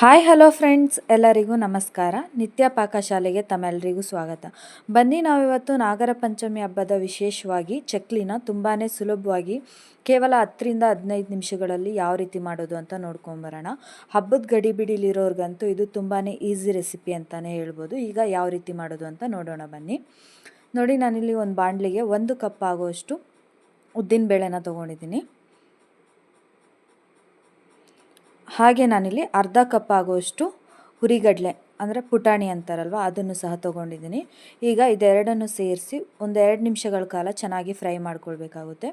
Hi hello friends, ಎಲ್ಲರಿಗೂ ನಮಸ್ಕಾರ. ನಿತ್ಯ ಪಾಕಶಾಲೆಗೆ ತಮ್ಮೆಲ್ಲರಿಗೂ ಸ್ವಾಗತ. ಬನ್ನಿ ನಾವಿವತ್ತು ನಾಗರ ಪಂಚಮಿ ಹಬ್ಬದ ವಿಶೇಷವಾಗಿ ಚಕ್ಲಿನ ತುಂಬಾ ಸುಲಭವಾಗಿ ಕೇವಲ 10ರಿಂದ 15 ನಿಮಿಷಗಳಲ್ಲಿ ಯಾವ ರೀತಿ ಮಾಡೋದು ಅಂತ ನೋಡ್ಕೊಂಬರೋಣ. ಹಬ್ಬದ ಗಡಿಬಿಡಿಲಿರೋರ್ಗಂತೂ ಇದು ತುಂಬಾ ಈಸಿ ರೆಸಿಪಿ ಅಂತಲೇ ಹೇಳ್ಬೋದು. ಈಗ ಯಾವ ರೀತಿ ಮಾಡೋದು ಅಂತ ನೋಡೋಣ ಬನ್ನಿ. ನೋಡಿ, ನಾನಿಲ್ಲಿ ಒಂದು ಬಾಣಲಿಗೆ 1 ಕಪ್ ಆಗುವಷ್ಟು ಉದ್ದಿನಬೇಳೆನ ತೊಗೊಂಡಿದ್ದೀನಿ. ಹಾಗೆ ನಾನಿಲ್ಲಿ ಅರ್ಧ ಕಪ್ ಆಗುವಷ್ಟು ಹುರಿಗಡಲೆ ಅಂದರೆ ಪುಟಾಣಿ ಅಂತಾರಲ್ವ, ಅದನ್ನು ಸಹ ತೊಗೊಂಡಿದ್ದೀನಿ. ಈಗ ಇದೆರಡನ್ನು ಸೇರಿಸಿ 1-2 ನಿಮಿಷಗಳ ಕಾಲ ಚೆನ್ನಾಗಿ ಫ್ರೈ ಮಾಡ್ಕೊಳ್ಬೇಕಾಗುತ್ತೆ.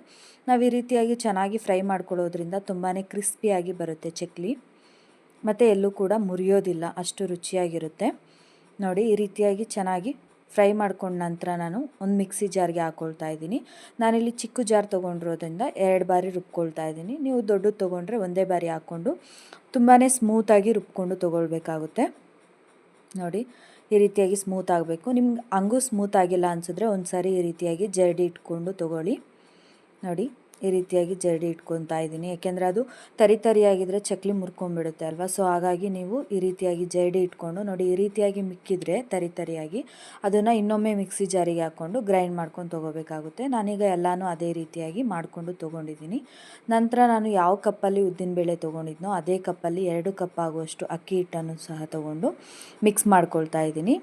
ನಾವು ಈ ರೀತಿಯಾಗಿ ಚೆನ್ನಾಗಿ ಫ್ರೈ ಮಾಡ್ಕೊಳ್ಳೋದ್ರಿಂದ ತುಂಬಾ ಕ್ರಿಸ್ಪಿಯಾಗಿ ಬರುತ್ತೆ ಚಕ್ಲಿ, ಮತ್ತು ಎಲ್ಲೂ ಕೂಡ ಮುರಿಯೋದಿಲ್ಲ, ಅಷ್ಟು ರುಚಿಯಾಗಿರುತ್ತೆ. ನೋಡಿ, ಈ ರೀತಿಯಾಗಿ ಚೆನ್ನಾಗಿ ಫ್ರೈ ಮಾಡ್ಕೊಂಡ ನಂತರ ನಾನು ಒಂದು ಮಿಕ್ಸಿ ಜಾರ್ಗೆ ಹಾಕ್ಕೊಳ್ತಾ ಇದ್ದೀನಿ. ನಾನಿಲ್ಲಿ ಚಿಕ್ಕ ಜಾರ್ ತೊಗೊಂಡಿರೋದ್ರಿಂದ 2 ಬಾರಿ ರುಬ್ಕೊಳ್ತಾ ಇದ್ದೀನಿ. ನೀವು ದೊಡ್ಡದು ತೊಗೊಂಡ್ರೆ ಒಂದೇ ಬಾರಿ ಹಾಕ್ಕೊಂಡು ತುಂಬಾ ಸ್ಮೂತಾಗಿ ರುಬ್ಕೊಂಡು ತೊಗೊಳ್ಬೇಕಾಗುತ್ತೆ. ನೋಡಿ, ಈ ರೀತಿಯಾಗಿ ಸ್ಮೂತ್ ಆಗಬೇಕು. ನಿಮ್ಗೆ ಹಂಗೂ ಸ್ಮೂತ್ ಆಗಿಲ್ಲ ಅನಿಸಿದ್ರೆ ಒಂದು ಸಾರಿ ಈ ರೀತಿಯಾಗಿ ಜರಡಿ ಇಟ್ಕೊಂಡು ತೊಗೊಳ್ಳಿ. ನೋಡಿ, ಈ ರೀತಿಯಾಗಿ ಜರಡಿ ಇಟ್ಕೊತಾ ಇದ್ದೀನಿ, ಯಾಕೆಂದರೆ ಅದು ತರಿಯಾಗಿದ್ದರೆ ಚಕ್ಲಿ ಮುರ್ಕೊಂಡ್ಬಿಡುತ್ತೆ ಅಲ್ವಾ. ಸೊ ಹಾಗಾಗಿ ನೀವು ಈ ರೀತಿಯಾಗಿ ಜರಡಿ ಇಟ್ಕೊಂಡು ನೋಡಿ, ಈ ರೀತಿಯಾಗಿ ಮಿಕ್ಕಿದ್ರೆ ತರಿಯಾಗಿ ಅದನ್ನು ಇನ್ನೊಮ್ಮೆ ಮಿಕ್ಸಿ ಜಾರಿಗೆ ಹಾಕ್ಕೊಂಡು ಗ್ರೈಂಡ್ ಮಾಡ್ಕೊಂಡು ತೊಗೋಬೇಕಾಗುತ್ತೆ. ನಾನೀಗ ಎಲ್ಲನೂ ಅದೇ ರೀತಿಯಾಗಿ ಮಾಡಿಕೊಂಡು ತೊಗೊಂಡಿದ್ದೀನಿ. ನಂತರ ನಾನು ಯಾವ ಕಪ್ಪಲ್ಲಿ ಉದ್ದಿನಬೇಳೆ ತೊಗೊಂಡಿದ್ನೋ ಅದೇ ಕಪ್ಪಲ್ಲಿ 2 ಕಪ್ ಆಗುವಷ್ಟು ಅಕ್ಕಿ ಹಿಟ್ಟನ್ನು ಸಹ ತೊಗೊಂಡು ಮಿಕ್ಸ್ ಮಾಡ್ಕೊಳ್ತಾ ಇದ್ದೀನಿ.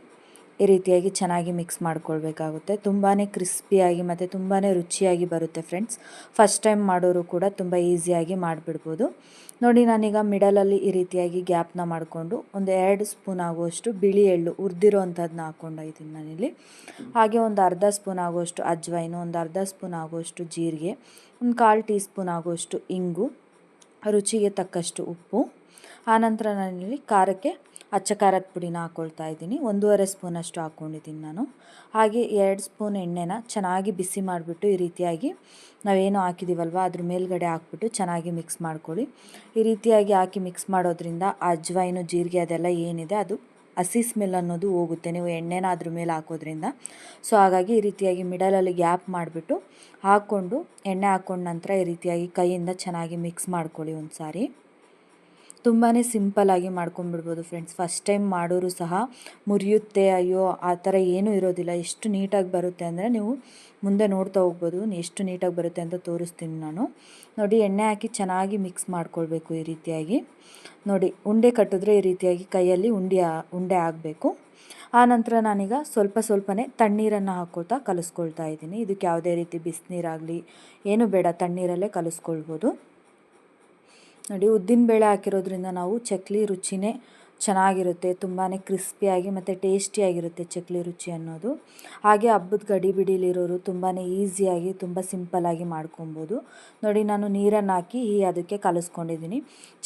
ಈ ರೀತಿಯಾಗಿ ಚೆನ್ನಾಗಿ ಮಿಕ್ಸ್ ಮಾಡ್ಕೊಳ್ಬೇಕಾಗುತ್ತೆ. ತುಂಬಾ ಕ್ರಿಸ್ಪಿಯಾಗಿ ಮತ್ತು ತುಂಬಾ ರುಚಿಯಾಗಿ ಬರುತ್ತೆ ಫ್ರೆಂಡ್ಸ್. ಫಸ್ಟ್ ಟೈಮ್ ಮಾಡೋರು ಕೂಡ ತುಂಬ ಈಸಿಯಾಗಿ ಮಾಡಿಬಿಡ್ಬೋದು. ನೋಡಿ, ನಾನೀಗ ಮಿಡಲಲ್ಲಿ ಈ ರೀತಿಯಾಗಿ ಗ್ಯಾಪ್ನ ಮಾಡಿಕೊಂಡು 1-2 ಸ್ಪೂನ್ ಆಗುವಷ್ಟು ಬಿಳಿ ಎಳ್ಳು ಹುರಿದಿರೋ ಅಂಥದ್ದನ್ನ ಹಾಕ್ಕೊಂಡಿದ್ದೀನಿ ನಾನಿಲ್ಲಿ. ಹಾಗೆ ಒಂದು ಅರ್ಧ ಸ್ಪೂನ್ ಆಗುವಷ್ಟು ಅಜ್ವೈನು, ಒಂದು ಅರ್ಧ ಸ್ಪೂನ್ ಆಗುವಷ್ಟು ಜೀರಿಗೆ, ಒಂದು 1/4 ಟೀ ಸ್ಪೂನ್ ಆಗುವಷ್ಟು ಇಂಗು, ರುಚಿಗೆ ತಕ್ಕಷ್ಟು ಉಪ್ಪು. ಆನಂತರ ನಾನಿಲ್ಲಿ ಖಾರಕ್ಕೆ ಅಚ್ಚ ಖಾರದ ಪುಡಿನ ಹಾಕ್ಕೊಳ್ತಾ ಇದ್ದೀನಿ. 1.5 ಸ್ಪೂನಷ್ಟು ಹಾಕ್ಕೊಂಡಿದ್ದೀನಿ ನಾನು. ಹಾಗೆ 2 ಸ್ಪೂನ್ ಎಣ್ಣೆನ ಚೆನ್ನಾಗಿ ಬಿಸಿ ಮಾಡಿಬಿಟ್ಟು ಈ ರೀತಿಯಾಗಿ ನಾವೇನು ಹಾಕಿದ್ದೀವಲ್ವ ಅದ್ರ ಮೇಲ್ಗಡೆ ಹಾಕ್ಬಿಟ್ಟು ಚೆನ್ನಾಗಿ ಮಿಕ್ಸ್ ಮಾಡ್ಕೊಳ್ಳಿ. ಈ ರೀತಿಯಾಗಿ ಹಾಕಿ ಮಿಕ್ಸ್ ಮಾಡೋದ್ರಿಂದ ಅಜ್ವೈನು, ಜೀರಿಗೆ ಅದೆಲ್ಲ ಏನಿದೆ ಅದು ಹಸಿ ಸ್ಮೆಲ್ ಅನ್ನೋದು ಹೋಗುತ್ತೆ, ನೀವು ಎಣ್ಣೆನ ಅದ್ರ ಮೇಲೆ ಹಾಕೋದ್ರಿಂದ. ಸೊ ಹಾಗಾಗಿ ಈ ರೀತಿಯಾಗಿ ಮಿಡಲಲ್ಲಿ ಗ್ಯಾಪ್ ಮಾಡಿಬಿಟ್ಟು ಹಾಕ್ಕೊಂಡು ಎಣ್ಣೆ ಹಾಕ್ಕೊಂಡ ನಂತರ ಈ ರೀತಿಯಾಗಿ ಕೈಯಿಂದ ಚೆನ್ನಾಗಿ ಮಿಕ್ಸ್ ಮಾಡ್ಕೊಳ್ಳಿ ಒಂದು ಸಾರಿ. ತುಂಬಾ ಸಿಂಪಲ್ಲಾಗಿ ಮಾಡ್ಕೊಂಡ್ಬಿಡ್ಬೋದು ಫ್ರೆಂಡ್ಸ್. ಫಸ್ಟ್ ಟೈಮ್ ಮಾಡೋರು ಸಹ ಮುರಿಯುತ್ತೆ, ಅಯ್ಯೋ ಆ ಥರ ಏನೂ ಇರೋದಿಲ್ಲ. ಎಷ್ಟು ನೀಟಾಗಿ ಬರುತ್ತೆ ಅಂದರೆ ನೀವು ಮುಂದೆ ನೋಡ್ತಾ ಹೋಗ್ಬೋದು ಎಷ್ಟು ನೀಟಾಗಿ ಬರುತ್ತೆ ಅಂತ ತೋರಿಸ್ತೀನಿ ನಾನು. ನೋಡಿ, ಎಣ್ಣೆ ಹಾಕಿ ಚೆನ್ನಾಗಿ ಮಿಕ್ಸ್ ಮಾಡ್ಕೊಳ್ಬೇಕು ಈ ರೀತಿಯಾಗಿ. ನೋಡಿ, ಉಂಡೆ ಕಟ್ಟಿದ್ರೆ ಈ ರೀತಿಯಾಗಿ ಕೈಯಲ್ಲಿ ಉಂಡೆ ಆಗಬೇಕು. ಆನಂತರ ನಾನೀಗ ಸ್ವಲ್ಪನೇ ತಣ್ಣೀರನ್ನು ಹಾಕ್ಕೊಳ್ತಾ ಕಲಿಸ್ಕೊಳ್ತಾ ಇದ್ದೀನಿ. ಇದಕ್ಕೆ ಯಾವುದೇ ರೀತಿ ಬಿಸಿನೀರಾಗಲಿ ಏನು ಬೇಡ, ತಣ್ಣೀರಲ್ಲೇ ಕಲಿಸ್ಕೊಳ್ಬೋದು. ನೋಡಿ, ಉದ್ದಿನಬೇಳೆ ಹಾಕಿರೋದ್ರಿಂದ ನಾವು ಚಕ್ಲಿ ರುಚಿನೇ ಚೆನ್ನಾಗಿರುತ್ತೆ, ತುಂಬಾ ಕ್ರಿಸ್ಪಿಯಾಗಿ ಮತ್ತು ಟೇಸ್ಟಿಯಾಗಿರುತ್ತೆ ಚಕ್ಲಿ ರುಚಿ ಅನ್ನೋದು. ಹಾಗೆ ಹಬ್ಬದ ಗಡಿಬಿಡಿಲಿರೋರು ತುಂಬಾ ಈಸಿಯಾಗಿ ತುಂಬ ಸಿಂಪಲ್ಲಾಗಿ ಮಾಡ್ಕೊಬೋದು. ನೋಡಿ, ನಾನು ನೀರನ್ನು ಹಾಕಿ ಅದಕ್ಕೆ ಕಲಿಸ್ಕೊಂಡಿದ್ದೀನಿ.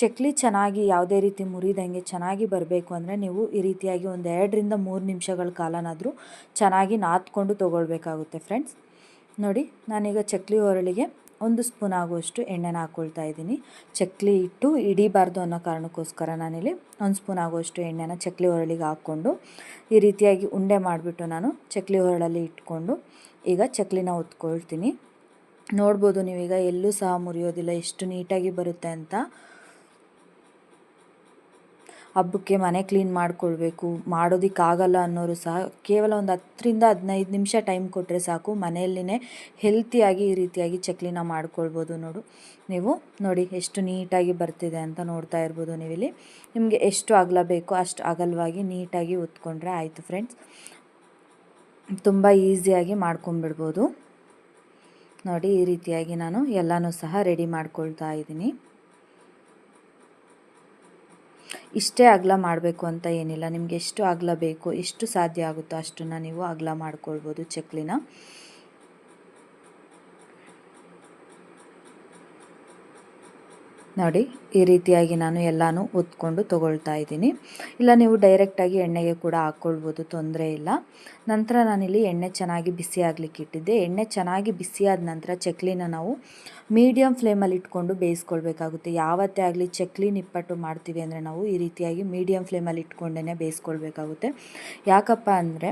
ಚಕ್ಲಿ ಚೆನ್ನಾಗಿ ಯಾವುದೇ ರೀತಿ ಮುರಿದಂಗೆ ಚೆನ್ನಾಗಿ ಬರಬೇಕು ಅಂದರೆ ನೀವು ಈ ರೀತಿಯಾಗಿ 1-2ರಿಂದ 3 ನಿಮಿಷಗಳ ಕಾಲನಾದರೂ ಚೆನ್ನಾಗಿ ನಾದ್ಕೊಂಡು ತೊಗೊಳ್ಬೇಕಾಗುತ್ತೆ ಫ್ರೆಂಡ್ಸ್. ನೋಡಿ, ನಾನೀಗ ಚಕ್ಲಿ ಒರಳಿಗೆ 1 ಸ್ಪೂನ್ ಆಗುವಷ್ಟು ಎಣ್ಣೆನ ಹಾಕ್ಕೊಳ್ತಾ ಇದ್ದೀನಿ. ಚಕ್ಲಿ ಹಿಟ್ಟು ಹಿಡಿಬಾರ್ದು ಅನ್ನೋ ಕಾರಣಕ್ಕೋಸ್ಕರ ನಾನಿಲ್ಲಿ 1 ಸ್ಪೂನ್ ಆಗುವಷ್ಟು ಎಣ್ಣೆನ ಚಕ್ಲಿ ಒರಳಿಗೆ ಹಾಕ್ಕೊಂಡು ಈ ರೀತಿಯಾಗಿ ಉಂಡೆ ಮಾಡಿಬಿಟ್ಟು ನಾನು ಚಕ್ಲಿ ಒರಳಲ್ಲಿ ಇಟ್ಕೊಂಡು ಈಗ ಚಕ್ಲಿನ ಒತ್ಕೊಳ್ತೀನಿ. ನೋಡ್ಬೋದು ನೀವೀಗ ಎಲ್ಲೂ ಸಹ ಮುರಿಯೋದಿಲ್ಲ, ಎಷ್ಟು ನೀಟಾಗಿ ಬರುತ್ತೆ ಅಂತ. ಹಬ್ಬಕ್ಕೆ ಮನೆ ಕ್ಲೀನ್ ಮಾಡ್ಕೊಳ್ಬೇಕು, ಮಾಡೋದಕ್ಕಾಗಲ್ಲ ಅನ್ನೋರು ಸಹ ಕೇವಲ ಒಂದು 10ರಿಂದ 15 ನಿಮಿಷ ಟೈಮ್ ಕೊಟ್ಟರೆ ಸಾಕು, ಮನೆಯಲ್ಲಿನೇ ಹೆಲ್ತಿಯಾಗಿ ಈ ರೀತಿಯಾಗಿ ಚಕ್ಲಿನ ಮಾಡ್ಕೊಳ್ಬೋದು. ನೀವು ನೋಡಿ ಎಷ್ಟು ನೀಟಾಗಿ ಬರ್ತಿದೆ ಅಂತ ನೋಡ್ತಾ ಇರ್ಬೋದು ನೀವಿಲ್ಲಿ. ನಿಮಗೆ ಎಷ್ಟು ಅಗಲ ಬೇಕೋ ಅಷ್ಟು ಅಗಲವಾಗಿ ನೀಟಾಗಿ ಒತ್ಕೊಂಡ್ರೆ ಆಯಿತು ಫ್ರೆಂಡ್ಸ್. ತುಂಬ ಈಸಿಯಾಗಿ ಮಾಡ್ಕೊಂಬಿಡ್ಬೋದು. ನೋಡಿ, ಈ ರೀತಿಯಾಗಿ ನಾನು ಎಲ್ಲನೂ ಸಹ ರೆಡಿ ಮಾಡ್ಕೊಳ್ತಾ ಇದ್ದೀನಿ. ಇಷ್ಟೇ ಅಗಲ ಮಾಡಬೇಕು ಅಂತ ಏನಿಲ್ಲ, ನಿಮಗೆ ಎಷ್ಟು ಅಗಲ ಬೇಕೋ, ಎಷ್ಟು ಸಾಧ್ಯ ಆಗುತ್ತೋ ಅಷ್ಟನ್ನು ನೀವು ಅಗಲ ಮಾಡ್ಕೊಳ್ಬೋದು ಚಕ್ಲಿನ. ನೋಡಿ, ಈ ರೀತಿಯಾಗಿ ನಾನು ಎಲ್ಲನೂ ಒತ್ಕೊಂಡು ತೊಗೊಳ್ತಾ ಇದ್ದೀನಿ. ಇಲ್ಲ ನೀವು ಡೈರೆಕ್ಟಾಗಿ ಎಣ್ಣೆಗೆ ಕೂಡ ಹಾಕ್ಕೊಳ್ಬೋದು, ತೊಂದರೆ ಇಲ್ಲ. ನಂತರ ನಾನಿಲ್ಲಿ ಎಣ್ಣೆ ಚೆನ್ನಾಗಿ ಬಿಸಿ ಆಗಲಿಕ್ಕೆ ಇಟ್ಟಿದ್ದೆ. ಎಣ್ಣೆ ಚೆನ್ನಾಗಿ ಬಿಸಿಯಾದ ನಂತರ ಚಕ್ಲಿನ ನಾವು ಮೀಡಿಯಮ್ ಫ್ಲೇಮಲ್ಲಿ ಇಟ್ಕೊಂಡು ಬೇಯಿಸ್ಕೊಳ್ಬೇಕಾಗುತ್ತೆ. ಯಾವತ್ತೇ ಆಗಲಿ ಚಕ್ಲಿ ನಿಪ್ಪಟ್ಟು ಮಾಡ್ತೀವಿ ಅಂದರೆ ನಾವು ಈ ರೀತಿಯಾಗಿ ಮೀಡಿಯಮ್ ಫ್ಲೇಮಲ್ಲಿ ಇಟ್ಕೊಂಡೇ ಬೇಯಿಸ್ಕೊಳ್ಬೇಕಾಗುತ್ತೆ. ಯಾಕಪ್ಪ ಅಂದರೆ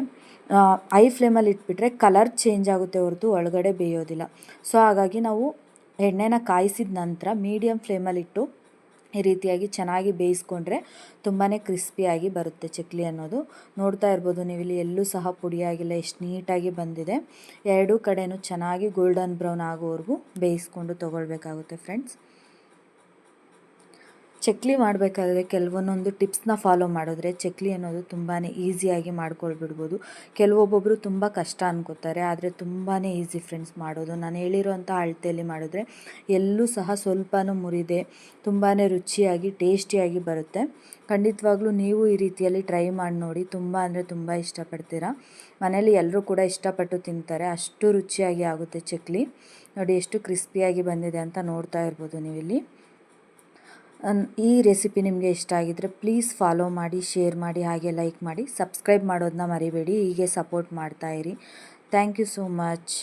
ಹೈ ಫ್ಲೇಮಲ್ಲಿ ಇಟ್ಬಿಟ್ರೆ ಕಲರ್ ಚೇಂಜ್ ಆಗುತ್ತೆ ಹೊರತು ಒಳಗಡೆ ಬೇಯೋದಿಲ್ಲ. ಸೊ ಹಾಗಾಗಿ ನಾವು ಎಣ್ಣೆನ ಕಾಯಿಸಿದ ನಂತರ ಮೀಡಿಯಮ್ ಫ್ಲೇಮಲ್ಲಿಟ್ಟು ಈ ರೀತಿಯಾಗಿ ಚೆನ್ನಾಗಿ ಬೇಯಿಸ್ಕೊಂಡ್ರೆ ತುಂಬಾ ಕ್ರಿಸ್ಪಿಯಾಗಿ ಬರುತ್ತೆ ಚಕ್ಲಿ ಅನ್ನೋದು. ನೋಡ್ತಾ ಇರ್ಬೋದು ನೀವಿಲ್ಲಿ ಎಲ್ಲೂ ಸಹ ಪುಡಿಯಾಗಿಲ್ಲ, ಎಷ್ಟು ನೀಟಾಗಿ ಬಂದಿದೆ. ಎರಡೂ ಕಡೆಯೂ ಚೆನ್ನಾಗಿ ಗೋಲ್ಡನ್ ಬ್ರೌನ್ ಆಗೋವರೆಗೂ ಬೇಯಿಸ್ಕೊಂಡು ತೊಗೊಳ್ಬೇಕಾಗುತ್ತೆ ಫ್ರೆಂಡ್ಸ್. ಚಕ್ಲಿ ಮಾಡಬೇಕಾದ್ರೆ ಕೆಲವೊಂದೊಂದು ಟಿಪ್ಸ್ನ ಫಾಲೋ ಮಾಡಿದ್ರೆ ಚಕ್ಲಿ ಅನ್ನೋದು ತುಂಬಾ ಈಸಿಯಾಗಿ ಮಾಡ್ಕೊಳ್ಬಿಡ್ಬೋದು. ಕೆಲವೊಬ್ಬೊಬ್ಬರು ತುಂಬ ಕಷ್ಟ ಅನ್ಕೋತಾರೆ, ಆದರೆ ತುಂಬಾ ಈಸಿ ಫ್ರೆಂಡ್ಸ್ ಮಾಡೋದು. ನಾನು ಹೇಳಿರೋಂಥ ಅಳತೆಯಲ್ಲಿ ಮಾಡಿದ್ರೆ ಎಲ್ಲೂ ಸಹ ಸ್ವಲ್ಪನೂ ಮುರಿದೆ ತುಂಬಾ ರುಚಿಯಾಗಿ ಟೇಸ್ಟಿಯಾಗಿ ಬರುತ್ತೆ. ಖಂಡಿತವಾಗ್ಲೂ ನೀವು ಈ ರೀತಿಯಲ್ಲಿ ಟ್ರೈ ಮಾಡಿ ನೋಡಿ, ತುಂಬ ಅಂದರೆ ತುಂಬ ಇಷ್ಟಪಡ್ತೀರಾ. ಮನೇಲಿ ಎಲ್ಲರೂ ಕೂಡ ಇಷ್ಟಪಟ್ಟು ತಿಂತಾರೆ, ಅಷ್ಟು ರುಚಿಯಾಗಿ ಆಗುತ್ತೆ ಚಕ್ಲಿ. ನೋಡಿ ಎಷ್ಟು ಕ್ರಿಸ್ಪಿಯಾಗಿ ಬಂದಿದೆ ಅಂತ ನೋಡ್ತಾ ಇರ್ಬೋದು ನೀವಿಲ್ಲಿ. ಈ ರೆಸಿಪಿ ನಿಮಗೆ ಇಷ್ಟ ಆಗಿದ್ದರೆ ಪ್ಲೀಸ್ ಫಾಲೋ ಮಾಡಿ, ಶೇರ್ ಮಾಡಿ, ಹಾಗೆ ಲೈಕ್ ಮಾಡಿ, ಸಬ್ಸ್ಕ್ರೈಬ್ ಮಾಡೋದನ್ನ ಮರಿಬೇಡಿ. ಹೀಗೆ ಸಪೋರ್ಟ್ ಮಾಡ್ತಾಯಿರಿ. Thank you so much.